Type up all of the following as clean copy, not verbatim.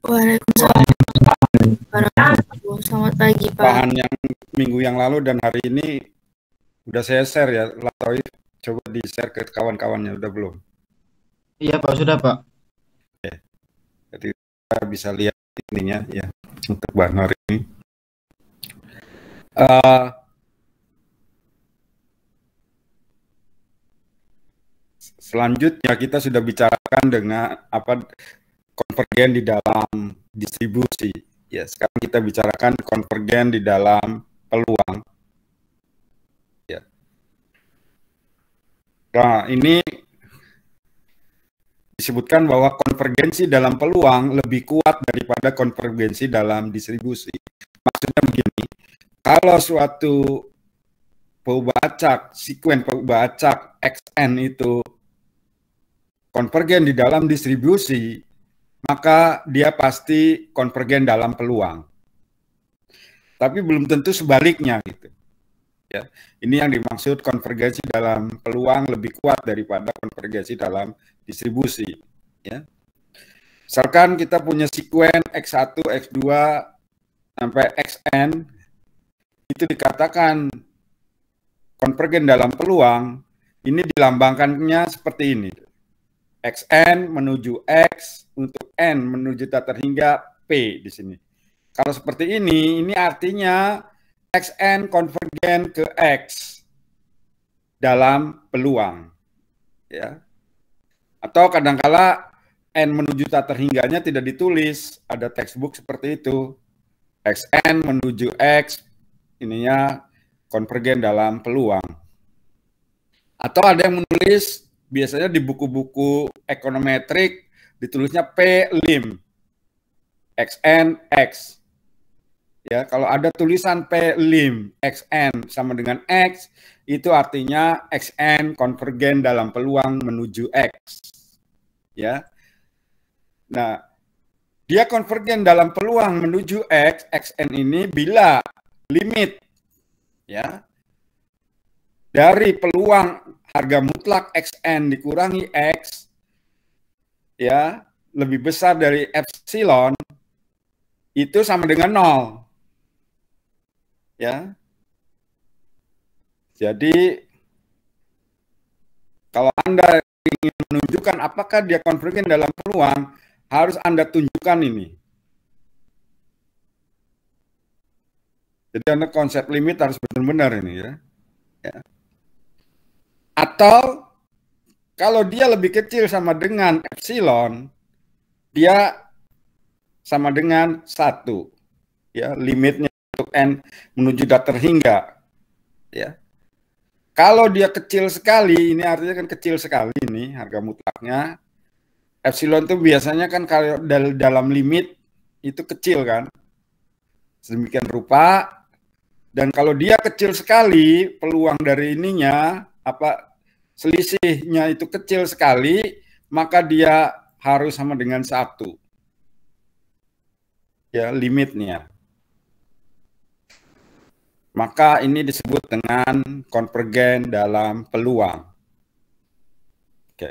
Waalaikumsalam warahmatullahi. Selamat pagi, Pak. Bahan yang minggu yang lalu dan hari ini udah saya share ya, Latoif. Coba di-share ke kawan-kawannya, udah belum? Iya Pak, sudah Pak. Jadi kita bisa lihat ininya ya untuk bahan hari ini. Selanjutnya kita sudah bicarakan dengan konvergen di dalam distribusi. Ya, sekarang kita bicarakan konvergen di dalam peluang. Ya. Nah, ini disebutkan bahwa konvergensi dalam peluang lebih kuat daripada konvergensi dalam distribusi. Maksudnya begini, kalau suatu peubah acak, sekuen peubah acak XN itu konvergen di dalam distribusi, maka dia pasti konvergen dalam peluang. Tapi belum tentu sebaliknya gitu. Ya, ini yang dimaksud konvergensi dalam peluang lebih kuat daripada konvergensi dalam distribusi. Ya. Misalkan kita punya sekuen X1, X2, sampai Xn, itu dikatakan konvergen dalam peluang, ini dilambangkannya seperti ini. Xn menuju X, untuk N menuju tak terhingga P di sini. Kalau seperti ini artinya Xn konvergen ke X dalam peluang. Ya. Atau kadangkala N menuju tak terhingganya tidak ditulis, ada textbook seperti itu. Xn menuju X, ininya konvergen dalam peluang. Atau ada yang menulis, biasanya di buku-buku ekonometrik, ditulisnya P lim, Xn X. Ya, kalau ada tulisan P lim Xn sama dengan X, itu artinya Xn konvergen dalam peluang menuju X. Ya. Nah, dia konvergen dalam peluang menuju X, Xn ini bila limit ya dari peluang harga mutlak Xn dikurangi X ya lebih besar dari epsilon, itu sama dengan 0. Ya. Jadi kalau Anda ingin menunjukkan apakah dia konvergen dalam peluang, harus Anda tunjukkan ini. Jadi Anda konsep limit harus benar-benar ini ya. Ya. Atau kalau dia lebih kecil sama dengan epsilon, dia sama dengan 1. Ya, limitnya untuk N menuju tak terhingga. Ya. Kalau dia kecil sekali, ini artinya kan kecil sekali ini harga mutlaknya. Epsilon itu biasanya kan kalau dalam limit itu kecil kan. Sedemikian rupa. Dan kalau dia kecil sekali, peluang dari ininya, selisihnya itu kecil sekali, maka dia harus sama dengan 1. Ya, limitnya. Maka ini disebut dengan konvergen dalam peluang. Oke.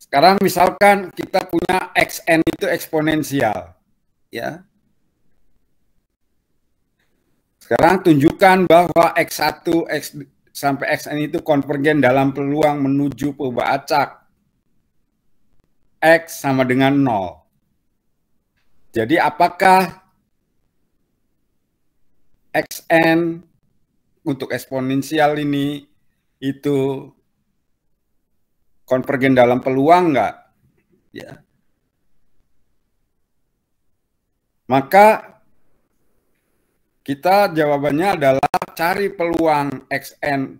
Sekarang misalkan kita punya Xn itu eksponensial. Ya. Sekarang tunjukkan bahwa X1 sampai Xn itu konvergen dalam peluang menuju peubah acak X sama dengan 0. Jadi apakah Xn untuk eksponensial ini itu konvergen dalam peluang enggak? Ya. Maka kita jawabannya adalah cari peluang Xn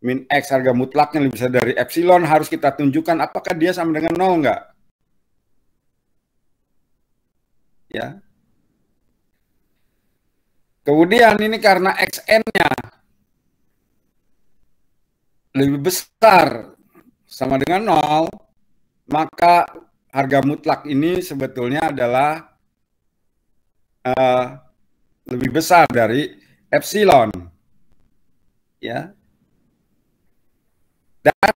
min X harga mutlaknya lebih besar dari epsilon, harus kita tunjukkan apakah dia sama dengan 0 enggak. Ya. Kemudian ini karena Xn-nya lebih besar sama dengan 0, maka harga mutlak ini sebetulnya adalah lebih besar dari epsilon. Ya. Dan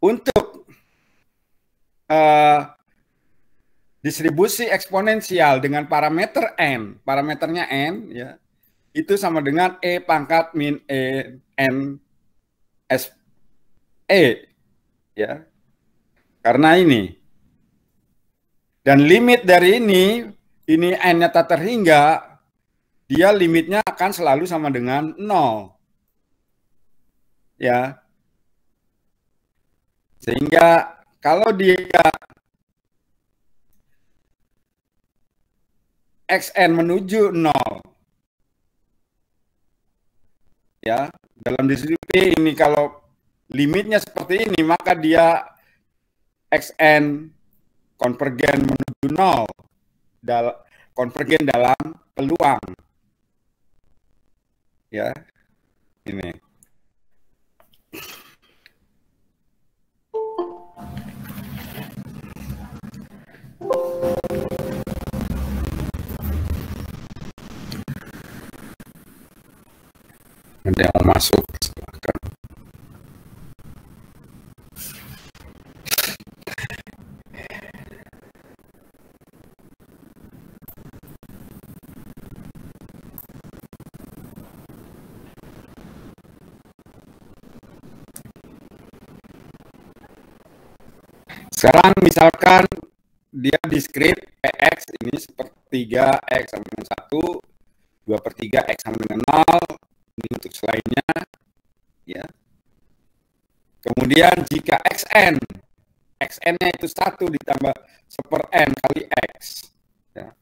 untuk distribusi eksponensial dengan parameter n, parameternya n, ya, itu sama dengan E pangkat min E n S E, ya, karena ini. Dan limit dari ini n-nya tak terhingga, dia limitnya akan selalu sama dengan 0. Ya. Sehingga kalau dia xn menuju 0, ya, dalam distribusi ini kalau limitnya seperti ini, maka dia xn konvergen menuju 0, konvergen dalam peluang. Ya, ini. Ada yang mau masuk, silakan. Sekarang misalkan dia diskrit PX ini sepertiga X sama dengan 1, 2/3 X sama dengan 0, ini untuk selainnya, ya. Kemudian jika xn-nya itu 1 ditambah 1/n kali X, ya.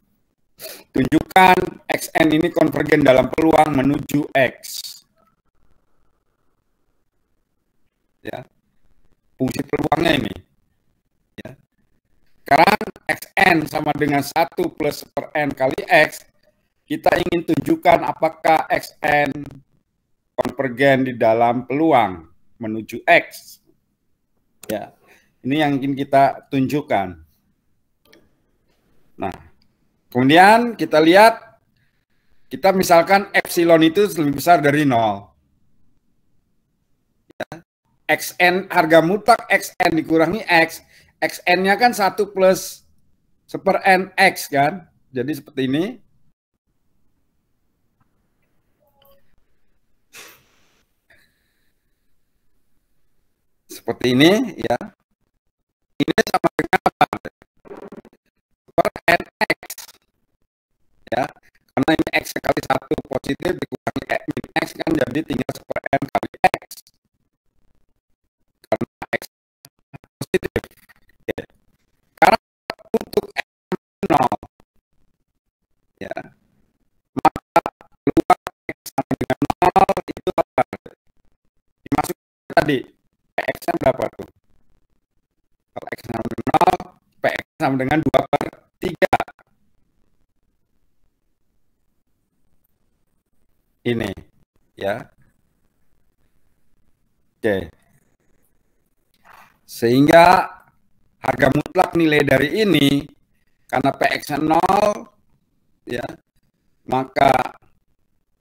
Tunjukkan xn ini konvergen dalam peluang menuju X. Ya. Fungsi peluangnya ini. Ya. Sekarang xn sama dengan 1 plus 1/n kali X, kita ingin tunjukkan apakah xn konvergen di dalam peluang menuju X. Ya, ini yang ingin kita tunjukkan. Nah, kemudian kita lihat, kita misalkan epsilon itu lebih besar dari 0. Ya. Xn, harga mutlak xn dikurangi X, xn-nya kan 1 plus 1/n X kan, jadi seperti ini. Seperti ini, ya. Ini sama dengan apa? 1/n X. Ya, karena ini X kali 1 positif dikurangi min X kan jadi tinggal 1/n kali X. Karena X positif. Ya. Karena untuk X 0, ya, maka peluang X sama dengan 0 itu apa? Dimasukkan tadi. PX-nya berapa tuh? Kalau X sama dengan 0, PX sama dengan 2/3. Ini, ya. Oke. Sehingga harga mutlak nilai dari ini, karena PX-nya 0, ya, maka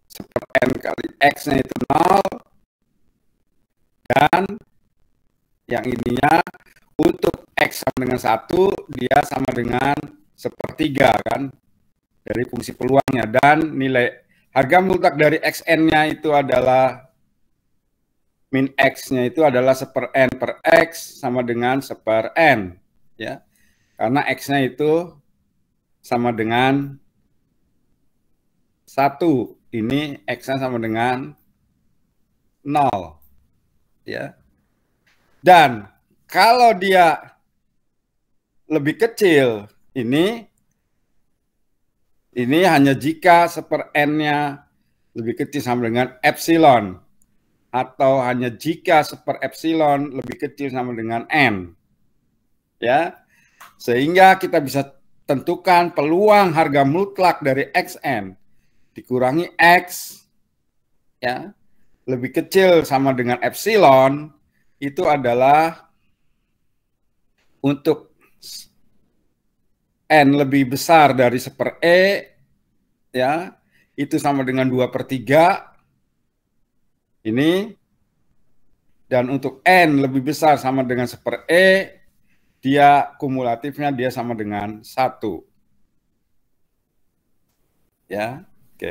1/n kali X-nya itu 0, dan yang ininya untuk X sama dengan 1, dia sama dengan 1/3 kan, dari fungsi peluangnya, dan nilai harga mutlak dari xn-nya itu adalah min x-nya itu adalah 1/n per x sama dengan 1/n, ya, karena x-nya itu sama dengan 1, ini x-nya sama dengan 0, ya. Dan kalau dia lebih kecil, ini hanya jika 1/n-nya lebih kecil sama dengan epsilon, atau hanya jika 1/epsilon lebih kecil sama dengan n. Ya. Sehingga kita bisa tentukan peluang harga mutlak dari xn dikurangi x, ya, lebih kecil sama dengan epsilon, itu adalah untuk n lebih besar dari 1/e, ya, itu sama dengan 2/3 ini, dan untuk N lebih besar sama dengan 1/E, dia kumulatifnya dia sama dengan 1. Ya, oke.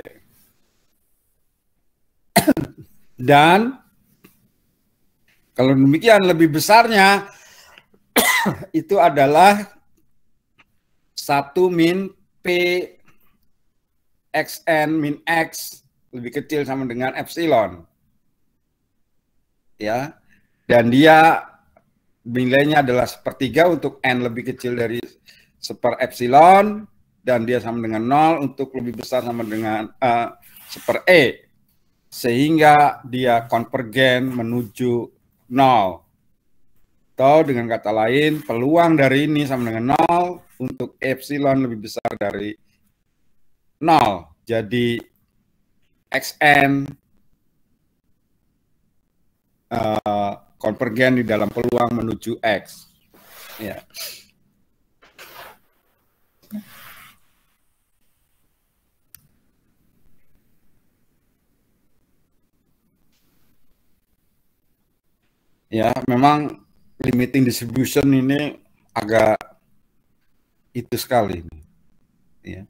Dan kalau demikian lebih besarnya itu adalah 1 min P xn min X lebih kecil sama dengan epsilon. Ya. Dan dia nilainya adalah 1/3 untuk N lebih kecil dari 1 epsilon, dan dia sama dengan 0 untuk lebih besar sama dengan 1/E, sehingga dia konvergen menuju 0. Atau dengan kata lain, peluang dari ini sama dengan 0 untuk epsilon lebih besar dari 0. Jadi xn konvergen di dalam peluang menuju X. Ya. Ya, memang limiting distribution ini agak itu sekali. Ya.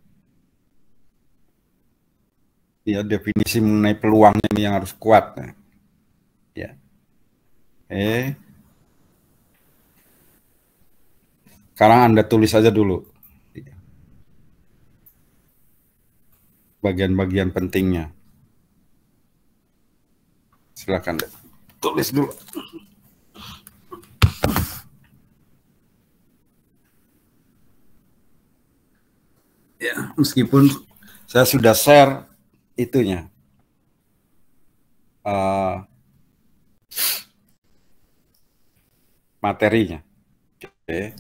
Ya, definisi mengenai peluang ini yang harus kuat. Ya. Sekarang Anda tulis saja dulu bagian-bagian pentingnya. Silakan deh. Tulis dulu. Ya, meskipun saya sudah share itunya. Materinya. Oke.